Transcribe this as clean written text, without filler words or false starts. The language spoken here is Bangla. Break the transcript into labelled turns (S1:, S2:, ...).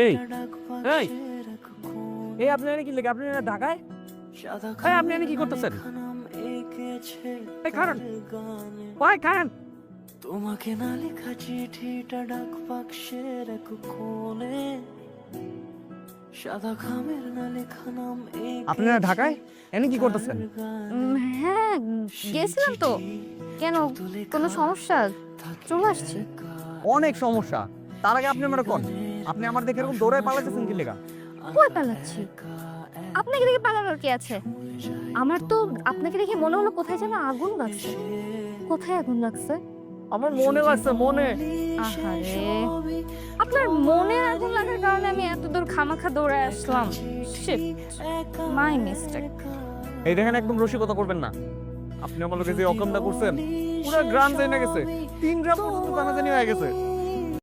S1: এই এই এই আপনি এনে কি লেগে আপনি এনে ঢাকায় এই আপনি এনে কি করতেছেন এই কারণ ভাই কারণ
S2: তোমাকে না লেখা চিঠিটা ডাক বাক্সের এক কোণে সাদা খামের না লেখা নাম
S1: আপনারা ঢাকায় এনে কি করতেছেন
S3: হ্যাঁ গেছিলাম তো। কেন, কোনো সমস্যা? চলে আসছি।
S1: অনেক সমস্যা। তার আগে আপনি আমার কোন আপনি আমার দেখে এরকম দৌড়ায় পালাতেছেন কি লেগা?
S3: কই পালাচ্ছি? আপনাকে দেখে পালানোর কি আছে? আমার তো আপনাকে দেখে মনে হলো কোথায় যেন আগুন লাগছে। কোথায় আগুন লাগছে?
S1: আমার মনে লাগছে মনে।
S3: আহারে, আপনার মনে আগুন লাগার কারণে আমি এত দূর খামাখা দৌড়ে আসলাম। Sheet, my mistake.
S1: এই দেখেন একদম রসিকতা করবেন না। আপনি আমার লোকে যে অকামটা করছেন পুরো গ্রাম জানা গেছে, 3 গ্রাম পর্যন্ত জানাজানি হয়ে গেছে।